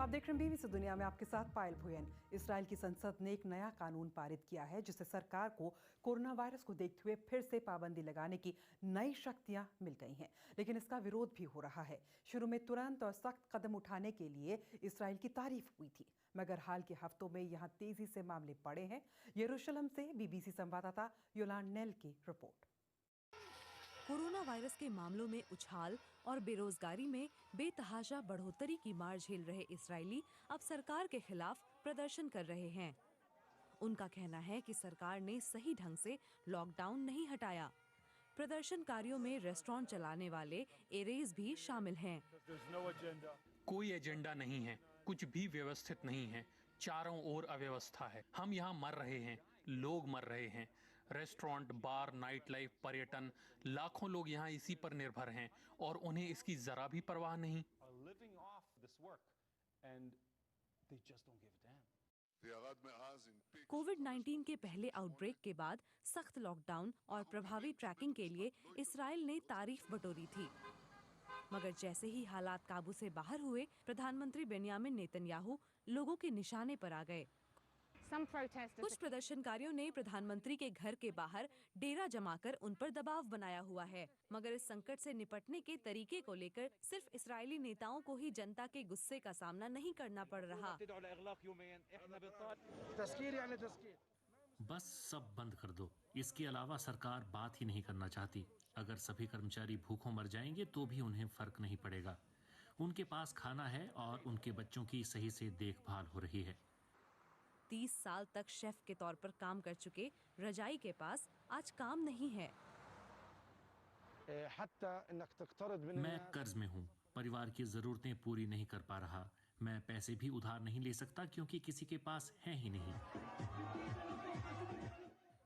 आप देख रहे हैं बीबीसी दुनिया में, आपके साथ पायल भुयन। इजराइल की संसद ने एक नया कानून पारित किया है जिससे सरकार को कोरोना वायरस को देखते हुए फिर से पाबंदी लगाने की नई शक्तियां मिल गई हैं, लेकिन इसका विरोध भी हो रहा है। शुरू में तुरंत और सख्त कदम उठाने के लिए इजराइल की तारीफ हुई थी, मगर हाल के हफ्तों में यहां तेजी से मामले बढ़े हैं। यरूशलेम से बीबीसी संवाददाता योलांड नेल की रिपोर्ट। कोरोना वायरस के मामलों में उछाल और बेरोजगारी में बेतहाशा बढ़ोतरी की मार झेल रहे इस्राएली अब सरकार के खिलाफ प्रदर्शन कर रहे हैं। उनका कहना है कि सरकार ने सही ढंग से लॉकडाउन नहीं हटाया। प्रदर्शनकारियों में रेस्टोरेंट चलाने वाले एरेज भी शामिल हैं। कोई एजेंडा नहीं है, कुछ भी व्यवस्थित नहीं है, चारों ओर अव्यवस्था है। हम यहाँ मर रहे हैं, लोग मर रहे हैं। रेस्टोरेंट, बार, नाइट लाइफ, पर्यटन, लाखों लोग यहाँ इसी पर निर्भर हैं और उन्हें इसकी जरा भी परवाह नहीं। कोविड-19 के पहले आउटब्रेक के बाद सख्त लॉकडाउन और प्रभावी ट्रैकिंग के लिए इस्राइल ने तारीफ बटोरी थी, मगर जैसे ही हालात काबू से बाहर हुए, प्रधानमंत्री बेंयामिन नेतन्याहू लोगों के निशाने पर आ गए। कुछ प्रदर्शनकारियों ने प्रधानमंत्री के घर के बाहर डेरा जमाकर उन पर दबाव बनाया हुआ है, मगर इस संकट से निपटने के तरीके को लेकर सिर्फ इस्राएली नेताओं को ही जनता के गुस्से का सामना नहीं करना पड़ रहा। बस सब बंद कर दो, इसके अलावा सरकार बात ही नहीं करना चाहती। अगर सभी कर्मचारी भूखों मर जाएंगे तो भी उन्हें फर्क नहीं पड़ेगा। उनके पास खाना है और उनके बच्चों की सही से देखभाल हो रही है। 30 साल तक शेफ के तौर पर काम कर चुके रजाई के पास आज काम नहीं है। मैं कर्ज में हूँ, परिवार की जरूरतें पूरी नहीं कर पा रहा। मैं पैसे भी उधार नहीं ले सकता क्योंकि किसी के पास है ही नहीं।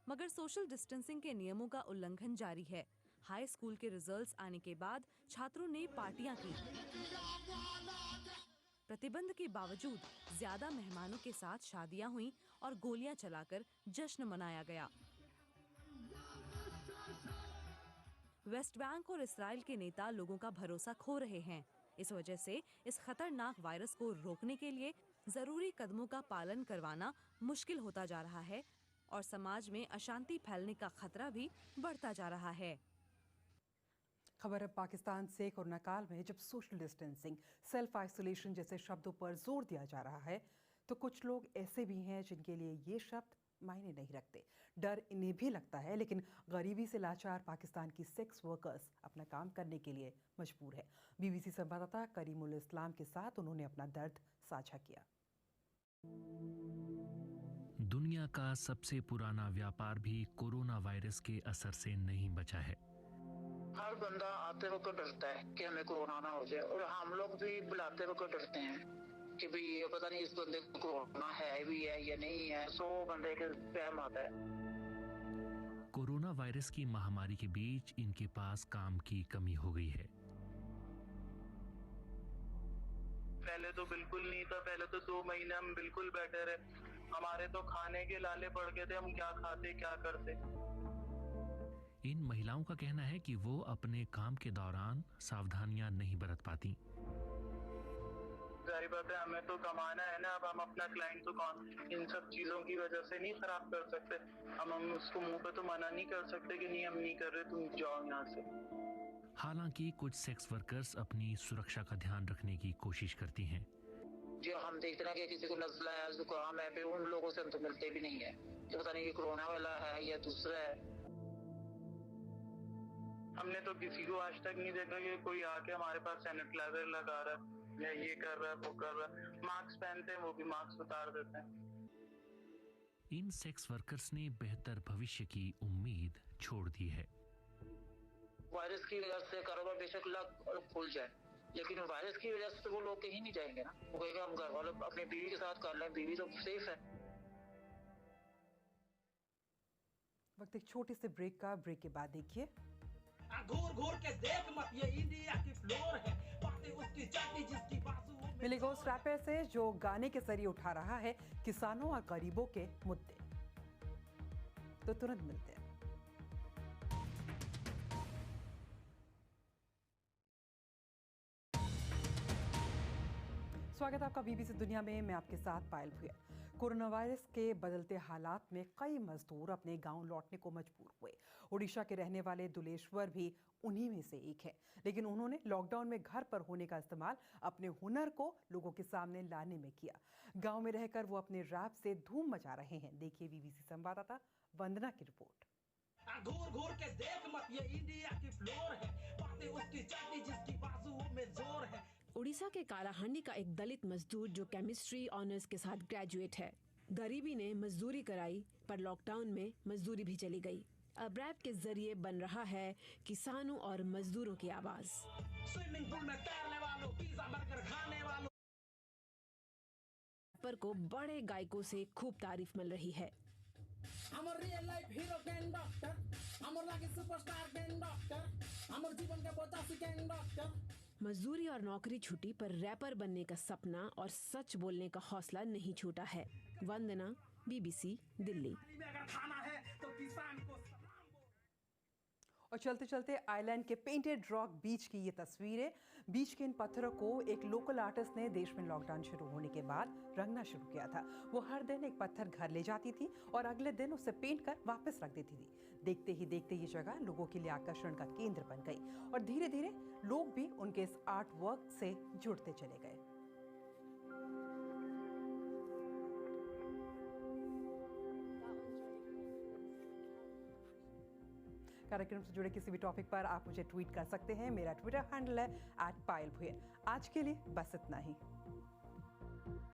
मगर सोशल डिस्टेंसिंग के नियमों का उल्लंघन जारी है। हाई स्कूल के रिजल्ट्स आने के बाद छात्रों ने पार्टियां की। प्रतिबंध के बावजूद ज्यादा मेहमानों के साथ शादियां हुई और गोलियां चलाकर जश्न मनाया गया। वेस्ट बैंक और इस्राएल के नेता लोगों का भरोसा खो रहे हैं। इस वजह से इस खतरनाक वायरस को रोकने के लिए जरूरी कदमों का पालन करवाना मुश्किल होता जा रहा है और समाज में अशांति फैलने का खतरा भी बढ़ता जा रहा है। खबर है पाकिस्तान से। कोरोना काल में जब सोशल डिस्टेंसिंग, सेल्फ आइसोलेशन जैसे शब्दों पर जोर दिया जा रहा है, तो कुछ लोग ऐसे भी हैं जिनके लिए ये शब्द मायने नहीं रखते। डर इन्हें भी लगता है, लेकिन गरीबी से लाचार पाकिस्तान की सेक्स वर्कर्स अपना काम करने के लिए मजबूर है। बीबीसी संवाददाता करीमुल इस्लाम के साथ उन्होंने अपना दर्द साझा किया। दुनिया का सबसे पुराना व्यापार भी कोरोना वायरस के असर से नहीं बचा है। हर बंदा आते वक्त डरता है कि हमें कोरोना ना हो जाए, और हम लोग भी बुलाते वक्त डरते हैं कि भाई ये पता नहीं इस बंदे को कोरोना है भी है या नहीं है। 100 बंदे के वहम आता है। कोरोना वायरस की महामारी के बीच इनके पास काम की कमी हो गई है। पहले तो बिल्कुल नहीं था, पहले तो 2 महीने हम बिल्कुल बैठे रहे। हमारे तो खाने के लाले पड़ गए थे, हम क्या खाते क्या करते। इन महिलाओं का कहना है कि वो अपने काम के दौरान सावधानियां नहीं बरत पाती। जाहिर बात है, हमें तो कमाना है ना। अब हम अपना क्लाइंट तो कौन इन सब चीजों की वजह से नहीं खराब कर सकते। हम उसको मुंह पे तो मना नहीं कर सकते कि नहीं हम नहीं कर रहे, तुम जाओ यहाँ से। हालांकि कुछ सेक्स वर्कर्स अपनी सुरक्षा का ध्यान रखने की कोशिश करती हैं। जो हम देखते हैं कि किसी को नज़ला है, जुकाम है, उन लोगों से हम तो मिलते भी नहीं है। तो पता नहीं कि कोरोना वाला है या दूसरा है। हमने तो किसी को आज तक नहीं देखा कि कोई आके हमारे पास सैनिटाइजर लगा रहा है या ये कर रहा है वो कर रहा है। मास्क पहनते हैं, वो भी मास्क उतार देते हैं। इन सेक्स वर्कर्स ने बेहतर भविष्य की उम्मीद छोड़ दी है। वायरस की वजह से कारोबार बेशक लग खुल जाए, लेकिन वायरस की वजह से वो लोग कहीं नहीं जाएंगे ना। वो कहेगा हम घर वालों अपनी बीवी के साथ कर लें, बीवी तो सेफ है। वक्त एक छोटे से ब्रेक का। ब्रेक के बाद देखिए, घूर घूर के देख मत, ये इंडिया की फ्लोर है, बातें उसकी चाटी जिसकी बाजू में। मिलेगा उस रैपर से जो गाने के जरिए उठा रहा है किसानों और गरीबों के मुद्दे। तो तुरंत मिलते हैं। स्वागत है आपका बीबीसी दुनिया में। मैं आपके साथ पायल भुया। कोरोना वायरस के बदलते हालात में कई मजदूर अपने गांव लौटने को मजबूर हुए। ओडिशा के रहने वाले दुलेश्वर भी उन्हीं में से एक है, लेकिन उन्होंने लॉकडाउन में घर पर होने का इस्तेमाल अपने हुनर को लोगों के सामने लाने में किया। गांव में रहकर वो अपने रैप से धूम मचा रहे हैं। देखिए बीबीसी संवाददाता वंदना की रिपोर्ट। घूर घूर के देख मत, ये इंडिया की फ्लोर है, बातें उसकी चलती जिसकी बाजुओं में जोर है। उड़ीसा के कालाहांडी का एक दलित मजदूर जो केमिस्ट्री ऑनर्स के साथ ग्रेजुएट है। गरीबी ने मजदूरी कराई, पर लॉकडाउन में मजदूरी भी चली गई। अब रैप के जरिए बन रहा है किसानों और मजदूरों की आवाज। स्विमिंग पूल में तैरने वालों, पिज्जा बर्गर खाने वालों पर को बड़े गायकों से खूब तारीफ मिल रही है। हमर real life hero can doctor, हमर लागे सुपरस्टार कैन डॉक्टर, हमर जीवन के बचासी कैन डॉक्टर। मजदूरी और नौकरी छूटी, पर रैपर बनने का सपना और सच बोलने का हौसला नहीं छूटा है। वंदना, बीबीसी दिल्ली। अगर खाना है तो किसान को। और चलते चलते आइलैंड के पेंटेड रॉक बीच की ये तस्वीरें। बीच के इन पत्थरों को एक लोकल आर्टिस्ट ने देश में लॉकडाउन शुरू होने के बाद रंगना शुरू किया था। वो हर दिन एक पत्थर घर ले जाती थी और अगले दिन उसे पेंट कर वापस रख देती थी। देखते ही देखते ये जगह लोगों के लिए आकर्षण का केंद्र बन गई और धीरे धीरे लोग भी उनके इस आर्ट वर्क से जुड़ते चले गए। कार्यक्रम से जुड़े किसी भी टॉपिक पर आप मुझे ट्वीट कर सकते हैं। मेरा ट्विटर हैंडल है @पायल भुया। आज के लिए बस इतना ही।